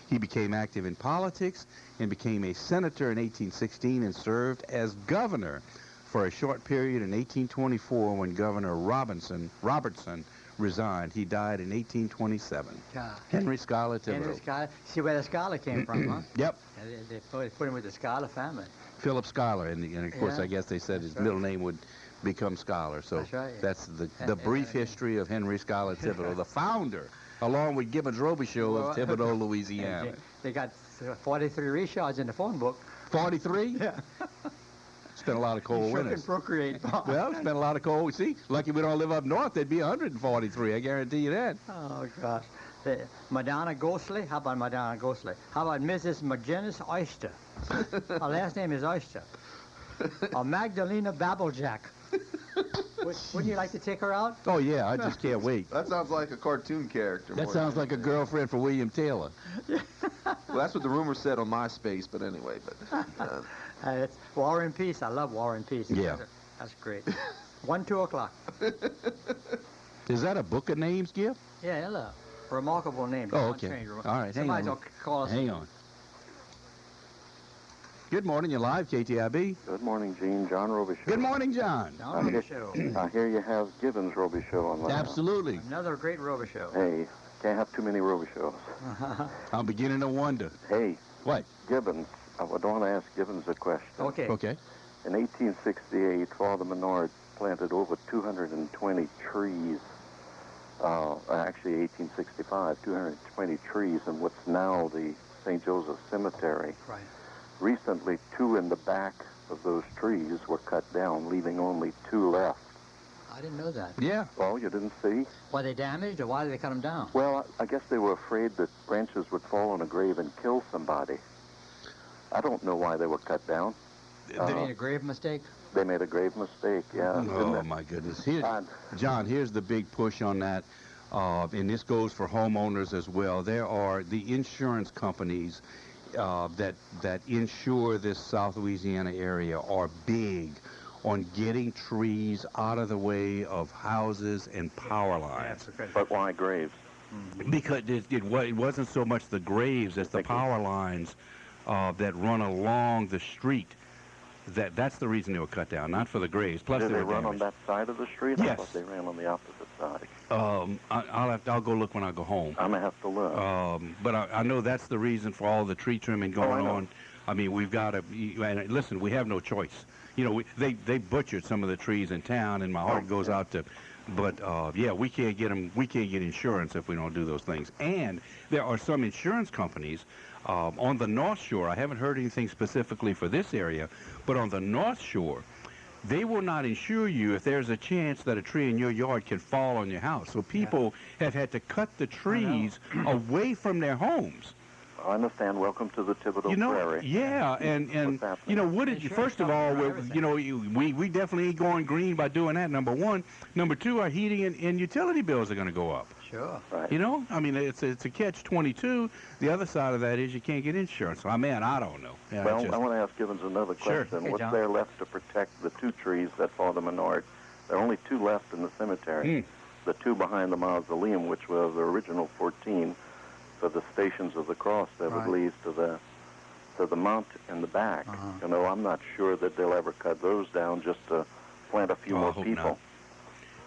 He became active in politics and became a senator in 1816 and served as governor for a short period in 1824 when Governor Robertson resigned. He died in 1827. Henry Schuyler Thibodaux. Henry Schuyler. See where the Schuyler came from, huh? Yep. They put him with the Schuyler family. Philip Schuyler, and of course, I guess they said his middle name would become Schuyler. So that's the brief history of Henry Schuyler Thibodaux, the founder, along with Gibbens Robichaux of Thibodaux, Louisiana. They got 43 Richards in the phone book. 43? Yeah. Spent a lot of cold winters. Procreate. Well, spent a lot of cold. See, lucky we don't live up north. There'd be 143. I guarantee you that. Oh gosh. Madonna Ghostly. How about Madonna Ghostly? How about Mrs. McGinnis Oyster? Her last name is Oyster. Or Magdalena Babblejack. Wouldn't you like to take her out? Oh yeah, I just can't wait. That sounds like a cartoon character. That sounds like a girlfriend for William Taylor. Well, that's what the rumor said on MySpace, but anyway. But it's War and Peace. I love War and Peace. Yeah. That's great. 1, 2 o'clock. Is that a book of names, Gib? Yeah, hello. Remarkable name. Oh, okay. All right, hang on. Call us. Hang on. Good morning, you're live, KTIB. Good morning, Gene. John Robichaux. Good morning, John. John Robichaux. I hear you have Gibbens Robichaux on the Absolutely. Another great Robichaux. Hey, can't have too many Robichauxs. I'm beginning to wonder. Hey. What? Gibbens. I would want to ask Gibbens a question. Okay. Okay. In 1868, Father Menard planted over 220 trees. Actually, 1865, 220 trees in what's now the St. Joseph Cemetery. Right. Recently, 2 in the back of those trees were cut down, leaving only 2 left. I didn't know that. Yeah. Oh, you didn't see? Were they damaged, or why did they cut them down? Well, I guess they were afraid that branches would fall on a grave and kill somebody. I don't know why they were cut down. They made a grave mistake? They made a grave mistake, yeah. Oh, my goodness. John, here's the big push on that, and this goes for homeowners as well. There are the insurance companies that insure this South Louisiana area are big on getting trees out of the way of houses and power lines. But why graves? Because it wasn't so much the graves as the power lines that run along the street. That's the reason they were cut down, not for the graves. Plus, Did they they were run damaged. on that side of the street? Yes. I thought they ran on the opposite side. I'll go look when I go home. I'm gonna have to look. But I know that's the reason for all the tree trimming going on. I mean, we've got to. And listen, we have no choice. You know, they butchered some of the trees in town, and my heart goes out to But yeah, we can't get them. We can't get insurance if we don't do those things. And there are some insurance companies on the North Shore. I haven't heard anything specifically for this area, but on the North Shore, they will not insure you if there's a chance that a tree in your yard can fall on your house. So people have had to cut the trees away from their homes. I understand. Welcome to the Thibodeau Prairie. Yeah, and you know, what did you, first of all, you know, we definitely ain't going green by doing that, number one. Number two, our heating and utility bills are going to go up. Sure. Right. You know, I mean, it's a catch-22. The other side of that is you can't get insurance. So, I don't know. Yeah, Well, I want to ask Gibbons another Sure. question. Hey, What's John. there left to protect the two trees that fall to Menard? There are only two left in the cemetery. The two behind the mausoleum, which were the original 14 for the Stations of the Cross that would lead to the mount in the back. You know, I'm not sure that they'll ever cut those down just to plant a few Oh, I more hope people. not.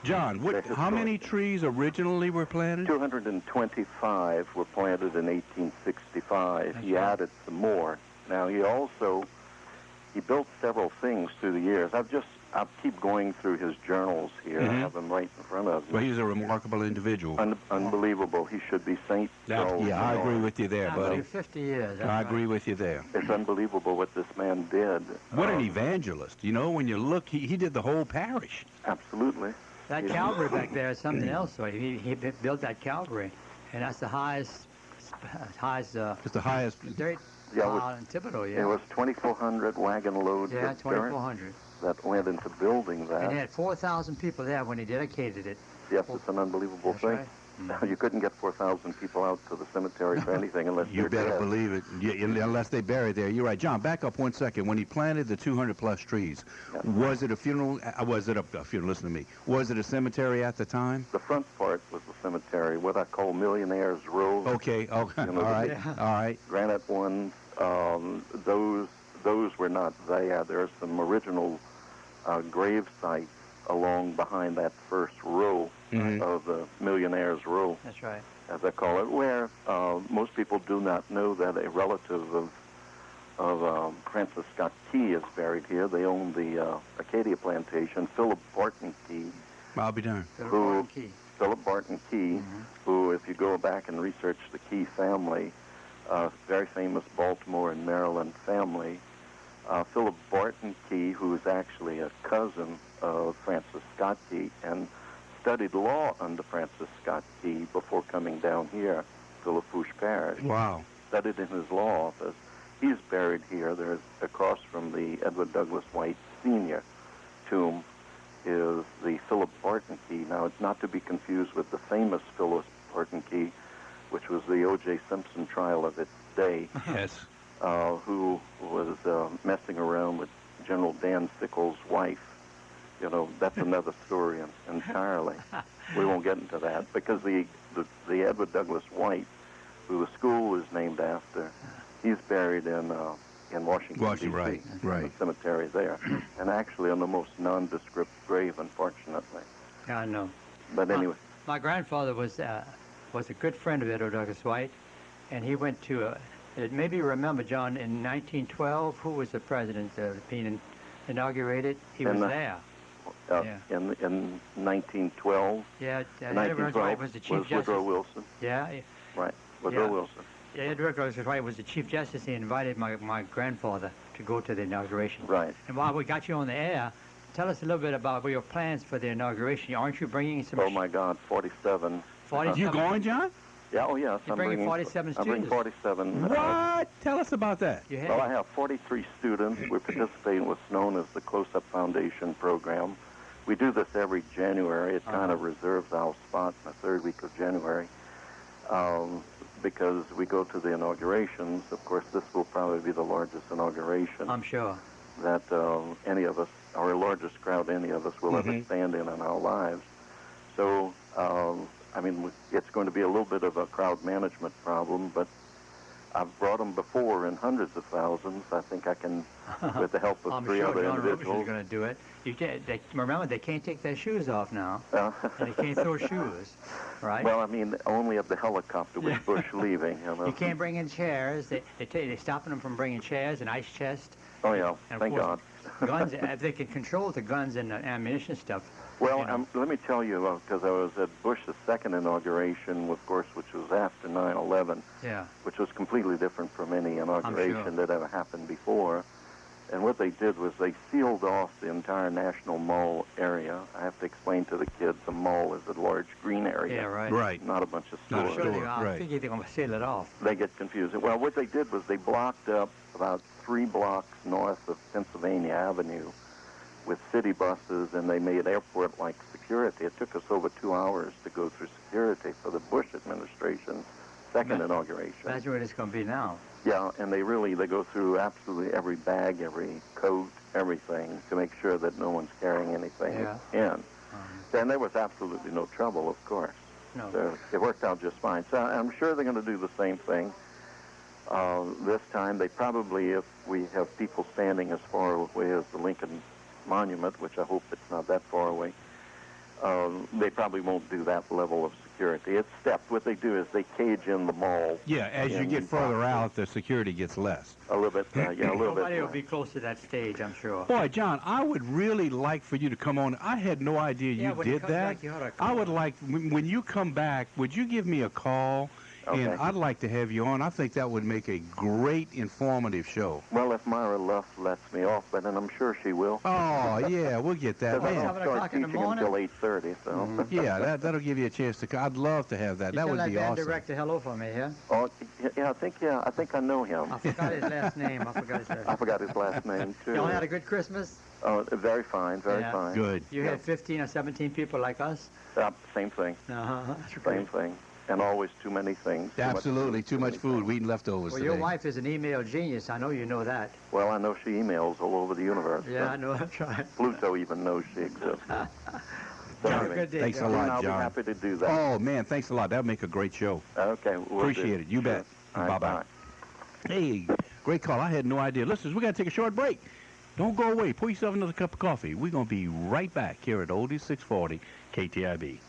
John, how many trees originally were planted? 225 were planted in 1865. That's He right. added some more. Now he built several things through the years. I'll keep going through his journals here. I have them right in front of me. Well, he's a remarkable individual. Unbelievable. He should be Saint. Charles Yeah, I agree Menard. with you there, buddy. After 50 years. I agree with you there. It's unbelievable what this man did. What an evangelist. You know, when you look, he did the whole parish. Absolutely. That Calvary back there is something else. So he built that Calvary, and that's the highest It's the highest. dirt Yeah, pile in Thibodeau. It was 2,400 wagon loads Yeah, of dirt 2,400. that went into building that. And he had 4,000 people there when he dedicated it. Yes, it's an unbelievable That's thing. right. You couldn't get 4,000 people out to the cemetery for anything unless You they're better dead. believe it. Unless they buried there. You're right. John, back up 1 second. When he planted the 200-plus trees, was it a funeral? Was it a funeral? Listen to me. Was it a cemetery at the time? The front part was the cemetery, what I call Millionaires Row. Okay. Oh, You know, all right. Yeah. All right. Granite ones. Those were not there. There are some original grave sites along behind that first row of the Millionaires Row, That's right. as I call it, where most people do not know that a relative of Francis Scott Key is buried here. They own the Acadia plantation. Philip Barton Key, I'll be darned. Philip Barton Key, who, if you go back and research the Key family, very famous Baltimore and Maryland family. Philip Barton Key, who is actually a cousin of Francis Scott Key and studied law under Francis Scott Key before coming down here to Lafourche Parish. Wow. Studied in his law office. He's buried here. There's across from the Edward Douglas White Sr. tomb is the Philip Barton Key. Now, it's not to be confused with the famous Philip Barton Key, which was the O.J. Simpson trial of its day. Yes. Who was messing around with General Dan Sickles' wife. You know, that's another story entirely. We won't get into that because the Edward Douglas White, who the school is named after, he's buried in Washington, D.C. Right. The cemetery there, and actually on the most nondescript grave, unfortunately. Yeah, I know. But anyway, My grandfather was a good friend of Edward Douglas White, and he went to maybe you remember, John, in 1912, who was the president being inaugurated? He was there. in 1912. Yeah, in Edward 1912 White was the Chief Justice. Woodrow Wilson. Yeah. Right, Woodrow Yeah. Wilson. Yeah, Edward Douglas White was the Chief Justice. He invited my grandfather to go to the inauguration. Right. And while we got you on the air, tell us a little bit about your plans for the inauguration. Aren't you bringing some... Oh, my God, 47. 47. You going, John? Yeah, oh, yes. You're bringing 47 I'm bringing students. 47. What? Tell us about that. Well, I have 43 students. We're participating in what's known as the Close-Up Foundation program. We do this every January. It kind of reserves our spot in the third week of January because we go to the inaugurations. Of course, this will probably be the largest inauguration I'm sure. that any of us, or the largest crowd any of us will ever stand in our lives. So, I mean, it's going to be a little bit of a crowd management problem, but I've brought them before in hundreds of thousands. I think I can, with the help of I'm three sure other John Robichaux individuals. is going to do it. Remember, they can't take their shoes off now, and they can't throw shoes, right? Well, I mean, only of the helicopter with Bush leaving. You know. You can't bring in chairs. They're stopping them from bringing chairs and ice chests. Oh, yeah, And of thank course, God. Guns, if they can control the guns and the ammunition stuff. Well, let me tell you, because I was at Bush's second inauguration, of course, which was after 9/11, which was completely different from any inauguration that ever happened before. And what they did was they sealed off the entire National Mall area. I have to explain to the kids, the mall is a large green area. Yeah, right. Right. Not a bunch of Not stores. a store, I right. think they're going to seal it off. They get confused. Well, what they did was they blocked up about 3 blocks north of Pennsylvania Avenue with city buses, and they made airport-like security. It took us over 2 hours to go through security for the Bush administration's second inauguration. That's what it's going to be now. Yeah, and they go through absolutely every bag, every coat, everything to make sure that no one's carrying anything in. And there was absolutely no trouble, of course. No. So it worked out just fine. So I'm sure they're going to do the same thing. This time, they probably, if we have people standing as far away as the Lincoln Monument, which I hope it's not that far away, they probably won't do that level of security. It's stepped. What they do is they cage in the mall. Yeah, as you get further out, the security gets less. A little bit, a little bit. Nobody will be close to that stage, I'm sure. Boy, John, I would really like for you to come on. I had no idea you when you did come that. back, you ought to come I would like, when you come back, would you give me a call? Okay. And I'd like to have you on. I think that would make a great informative show. Well, if Myra Luff lets me off, but then I'm sure she will. Oh, yeah, we'll get that. Because I Man. don't start teaching until 8:30, so. Yeah, that'll give you a chance to come. I'd love to have that. That would be awesome. Director hello for me, yeah? Oh, yeah, I think I know him. I forgot his last name. I forgot his last name, too. Y'all had a good Christmas? Oh, very fine, very fine. Good. You had 15 or 17 people like us? Same thing. That's Same thing. And always too many things. Absolutely, too much food. We eating leftovers Well, today. your wife is an email genius. I know you know that. Well, I know she emails all over the universe. Yeah, I know. That's right. Pluto even knows she exists. John, thanks a lot, I'll John. be happy to do that. Oh, man, thanks a lot. That would make a great show. Okay. Appreciate it. You bet. All right, Bye-bye. Hey, great call. I had no idea. Listeners, we got to take a short break. Don't go away. Pour yourself another cup of coffee. We're going to be right back here at Oldie 640 KTIB.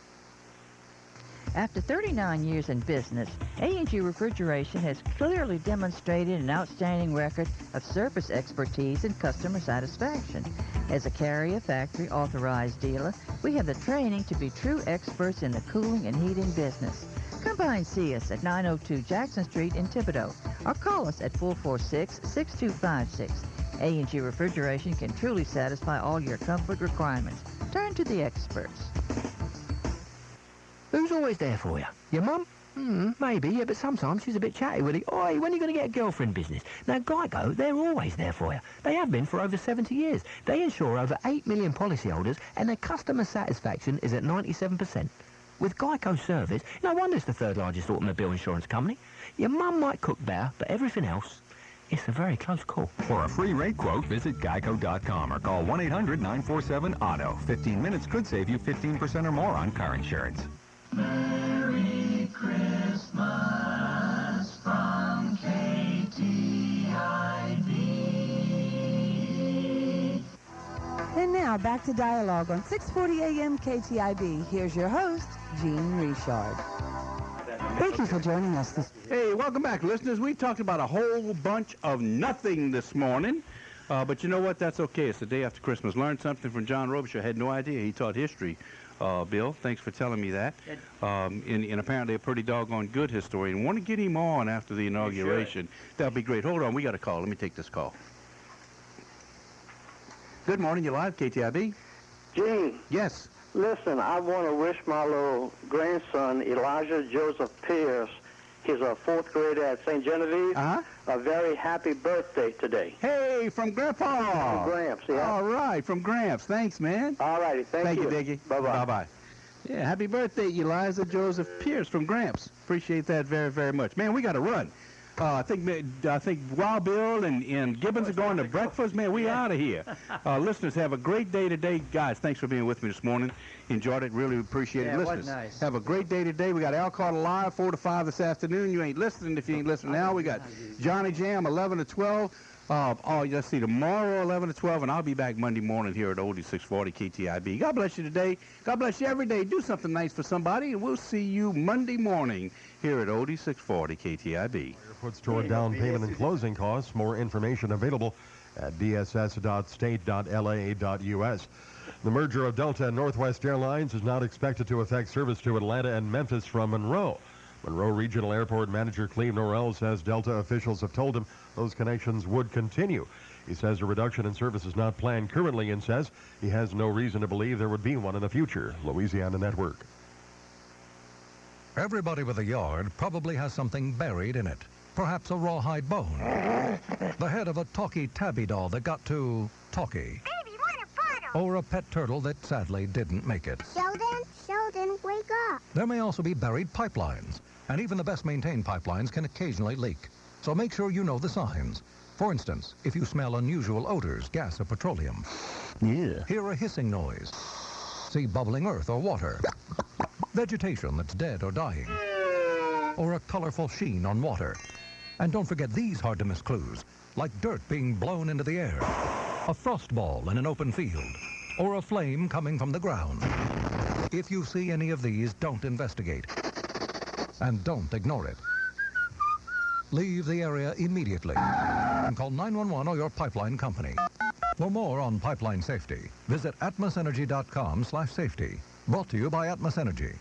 After 39 years in business, A&G Refrigeration has clearly demonstrated an outstanding record of service expertise and customer satisfaction. As a Carrier Factory authorized dealer, we have the training to be true experts in the cooling and heating business. Come by and see us at 902 Jackson Street in Thibodaux, or call us at 446-6256. A&G Refrigeration can truly satisfy all your comfort requirements. Turn to the experts. Who's always there for you? Your mum? Maybe, yeah, but sometimes she's a bit chatty with it. Oi, when are you going to get a girlfriend business? Now, Geico, they're always there for you. They have been for over 70 years. They insure over 8 million policyholders, and their customer satisfaction is at 97%. With Geico service, no wonder it's the third largest automobile insurance company. Your mum might cook better, but everything else, it's a very close call. For a free rate quote, visit geico.com or call 1-800-947-AUTO. 15 minutes could save you 15% or more on car insurance. Merry Christmas from KTIB. And now back to Dialogue on 640 AM KTIB. Here's your host, Jean Richard. Thank you for joining us this Hey, welcome back, listeners. We talked about a whole bunch of nothing this morning. But you know what? That's okay. It's the day after Christmas. Learned something from John Robichaux. I had no idea. He taught history. Bill, thanks for telling me that. And apparently a pretty doggone good historian. Want to get him on after the inauguration. That'll be great. Hold on, we got a call. Let me take this call. Good morning, you live, KTIB. Gene. Yes. Listen, I want to wish my little grandson, Elijah Joseph Pierce, he's a fourth grader at St. Genevieve, a very happy birthday today. Hey, from Grandpa. From Gramps, yeah. All right, from Gramps. Thanks, man. All righty, thank you. Thank you, Diggy. Bye-bye. Bye-bye. Yeah, happy birthday, Eliza Joseph Pierce from Gramps. Appreciate that very, very much. Man, we got to run. I think Wild Bill and Gibbons are going to breakfast. Man, we out of here. Listeners, have a great day today. Guys, thanks for being with me this morning. Enjoyed it. Really appreciate it. Yeah, it was Listeners, nice. have a great day today. We got Al Carter Live, 4 to 5 this afternoon. You ain't listening if you ain't listening now. We got Johnny Jam, 11 to 12. Let's see, tomorrow, 11 to 12, and I'll be back Monday morning here at Oldie 640 KTIB. God bless you today. God bless you every day. Do something nice for somebody, and we'll see you Monday morning here at Oldie 640 KTIB. Puts toward down payment and closing costs. More information available at dss.state.la.us. The merger of Delta and Northwest Airlines is not expected to affect service to Atlanta and Memphis from Monroe. Monroe Regional Airport Manager Cleve Norrell says Delta officials have told him those connections would continue. He says a reduction in service is not planned currently and says he has no reason to believe there would be one in the future. Louisiana Network. Everybody with a yard probably has something buried in it. Perhaps a rawhide bone. The head of a talky tabby doll that got too talky. Baby, want a bottle? Or a pet turtle that sadly didn't make it. Sheldon, wake up. There may also be buried pipelines, and even the best maintained pipelines can occasionally leak. So make sure you know the signs. For instance, if you smell unusual odors, gas or petroleum. Yeah. Hear a hissing noise. See bubbling earth or water. Vegetation that's dead or dying. Or a colorful sheen on water. And don't forget these hard-to-miss clues, like dirt being blown into the air, a frost ball in an open field, or a flame coming from the ground. If you see any of these, don't investigate. And don't ignore it. Leave the area immediately and call 911 or your pipeline company. For more on pipeline safety, visit atmosenergy.com/safety. Brought to you by Atmos Energy.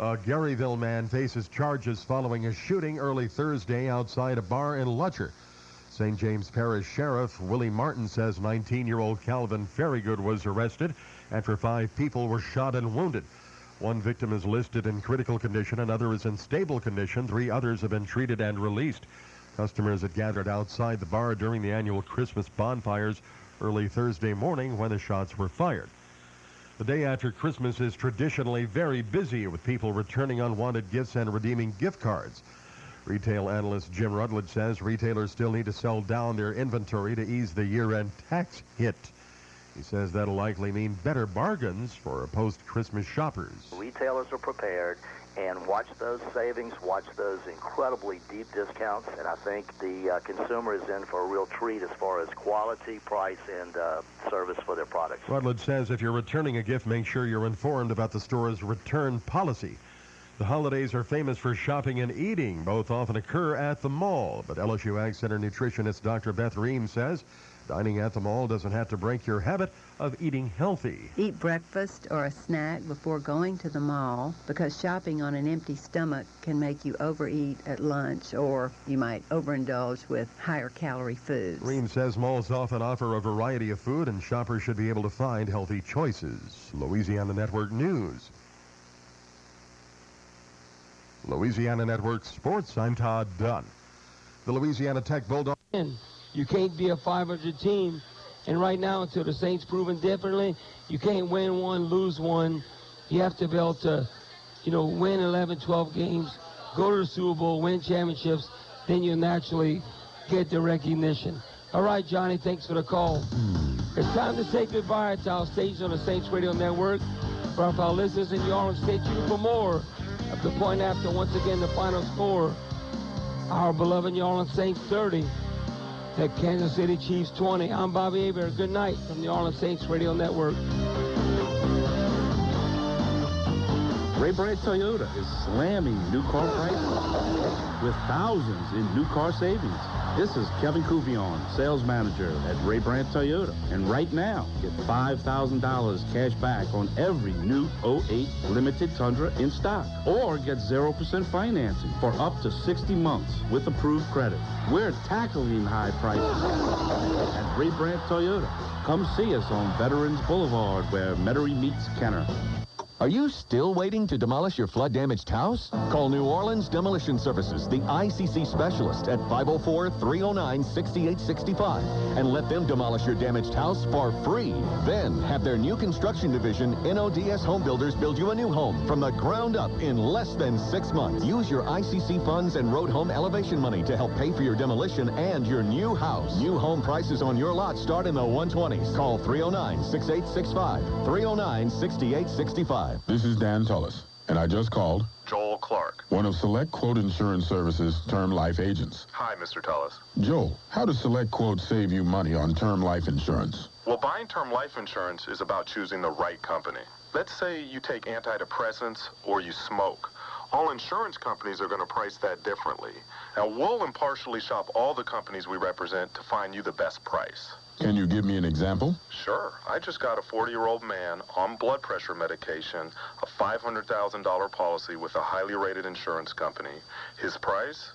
A Garyville man faces charges following a shooting early Thursday outside a bar in Lutcher. St. James Parish Sheriff Willie Martin says 19-year-old Calvin Ferrygood was arrested after 5 people were shot and wounded. One victim is listed in critical condition, another is in stable condition. 3 others have been treated and released. Customers had gathered outside the bar during the annual Christmas bonfires early Thursday morning when the shots were fired. The day after Christmas is traditionally very busy, with people returning unwanted gifts and redeeming gift cards. Retail analyst Jim Rutledge says retailers still need to sell down their inventory to ease the year-end tax hit. He says that'll likely mean better bargains for post-Christmas shoppers. Retailers are prepared, and watch those savings, watch those incredibly deep discounts, and I think the consumer is in for a real treat as far as quality, price, and service for their products. Rutledge says if you're returning a gift, make sure you're informed about the store's return policy. The holidays are famous for shopping and eating. Both often occur at the mall, but LSU Ag Center nutritionist Dr. Beth Ream says dining at the mall doesn't have to break your habit of eating healthy. Eat breakfast or a snack before going to the mall, because shopping on an empty stomach can make you overeat at lunch, or you might overindulge with higher calorie foods. Ream says malls often offer a variety of food and shoppers should be able to find healthy choices. Louisiana Network News. Louisiana Network Sports, I'm Todd Dunn. The Louisiana Tech Bulldogs. You can't be a 500 team, and right now, until the Saints proven differently, you can't win one, lose one. You have to be able to, win 11, 12 games, go to the Super Bowl, win championships, then you naturally get the recognition. All right, Johnny, thanks for the call. It's time to say goodbye to our station on the Saints Radio Network. For our listeners in New Orleans, stay tuned for more of the point after. Once again, the final score, our beloved New Orleans Saints 30. The Kansas City Chiefs 20. I'm Bobby Aber. Good night from the Orleans Saints Radio Network. Ray Bryant Toyota is slamming new car prices with thousands in new car savings. This is Kevin Couvion, sales manager at Ray Bryant Toyota. And right now, get $5,000 cash back on every new 08 Limited Tundra in stock. Or get 0% financing for up to 60 months with approved credit. We're tackling high prices at Ray Bryant Toyota. Come see us on Veterans Boulevard, where Metairie meets Kenner. Are you still waiting to demolish your flood-damaged house? Call New Orleans Demolition Services, the ICC specialist, at 504-309-6865 and let them demolish your damaged house for free. Then have their new construction division, NODS Home Builders, build you a new home from the ground up in less than 6 months. Use your ICC funds and road home elevation money to help pay for your demolition and your new house. New home prices on your lot start in the 120s. Call 309-6865, 309-6865. This is Dan Tullis, and I just called Joel Clark, one of Select Quote Insurance Services' term life agents. Hi, Mr. Tullis. Joel, how does Select Quote save you money on term life insurance? Well, buying term life insurance is about choosing the right company. Let's say you take antidepressants or you smoke. All insurance companies are going to price that differently. Now, we'll impartially shop all the companies we represent to find you the best price. Can you give me an example? Sure. I just got a 40-year-old man on blood pressure medication, a $500,000 policy with a highly rated insurance company. His price?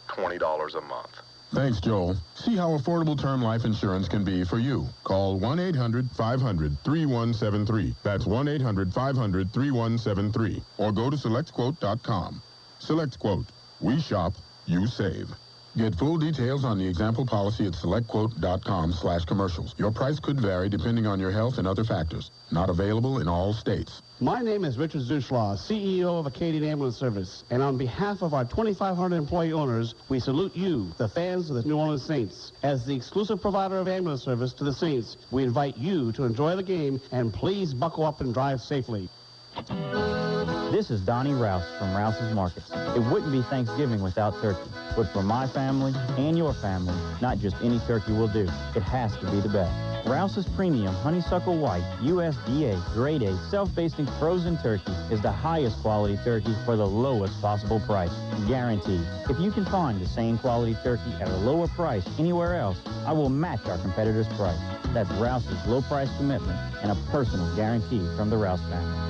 $20 a month. Thanks, Joel. See how affordable term life insurance can be for you. Call 1-800-500-3173. That's 1-800-500-3173. Or go to SelectQuote.com. SelectQuote. We shop, you save. Get full details on the example policy at SelectQuote.com/commercials. Your price could vary depending on your health and other factors. Not available in all states. My name is Richard Zuchlaw, CEO of Acadian Ambulance Service, and on behalf of our 2,500 employee owners, we salute you, the fans of the New Orleans Saints. As the exclusive provider of ambulance service to the Saints, we invite you to enjoy the game and please buckle up and drive safely. This is Donnie Rouse from Rouse's Markets. It wouldn't be Thanksgiving without turkey, but for my family and your family, not just any turkey will do. It has to be the best. Rouse's Premium Honeysuckle White USDA Grade A self-basting frozen turkey is the highest quality turkey for the lowest possible price. Guaranteed. If you can find the same quality turkey at a lower price anywhere else, I will match our competitor's price. That's Rouse's low price commitment and a personal guarantee from the Rouse family.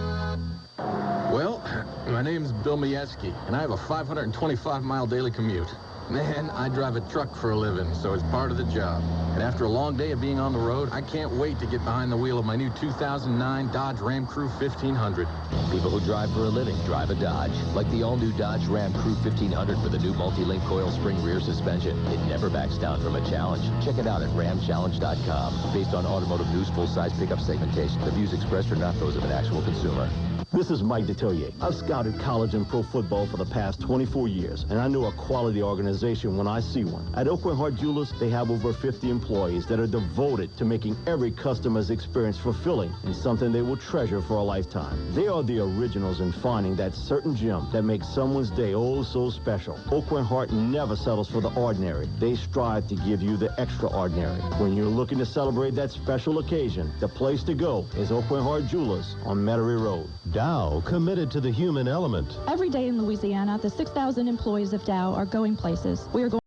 Well, my name's Bill Majewski, and I have a 525-mile daily commute. Man, I drive a truck for a living, so it's part of the job. And after a long day of being on the road, I can't wait to get behind the wheel of my new 2009 Dodge Ram Crew 1500. People who drive for a living drive a Dodge, like the all-new Dodge Ram Crew 1500 with a new multi-link coil spring rear suspension. It never backs down from a challenge. Check it out at ramchallenge.com. Based on Automotive News full-size pickup segmentation, the views expressed are not those of an actual consumer. This is Mike Detillier. I've scouted college and pro football for the past 24 years, and I know a quality organization when I see one. At Oakland Hart Jewelers, they have over 50 employees that are devoted to making every customer's experience fulfilling and something they will treasure for a lifetime. They are the originals in finding that certain gem that makes someone's day oh so special. Oakland Hart never settles for the ordinary. They strive to give you the extraordinary. When you're looking to celebrate that special occasion, the place to go is Oakland Hart Jewelers on Metairie Road. Dow, committed to the human element. Every day in Louisiana, the 6,000 employees of Dow are going places. We are going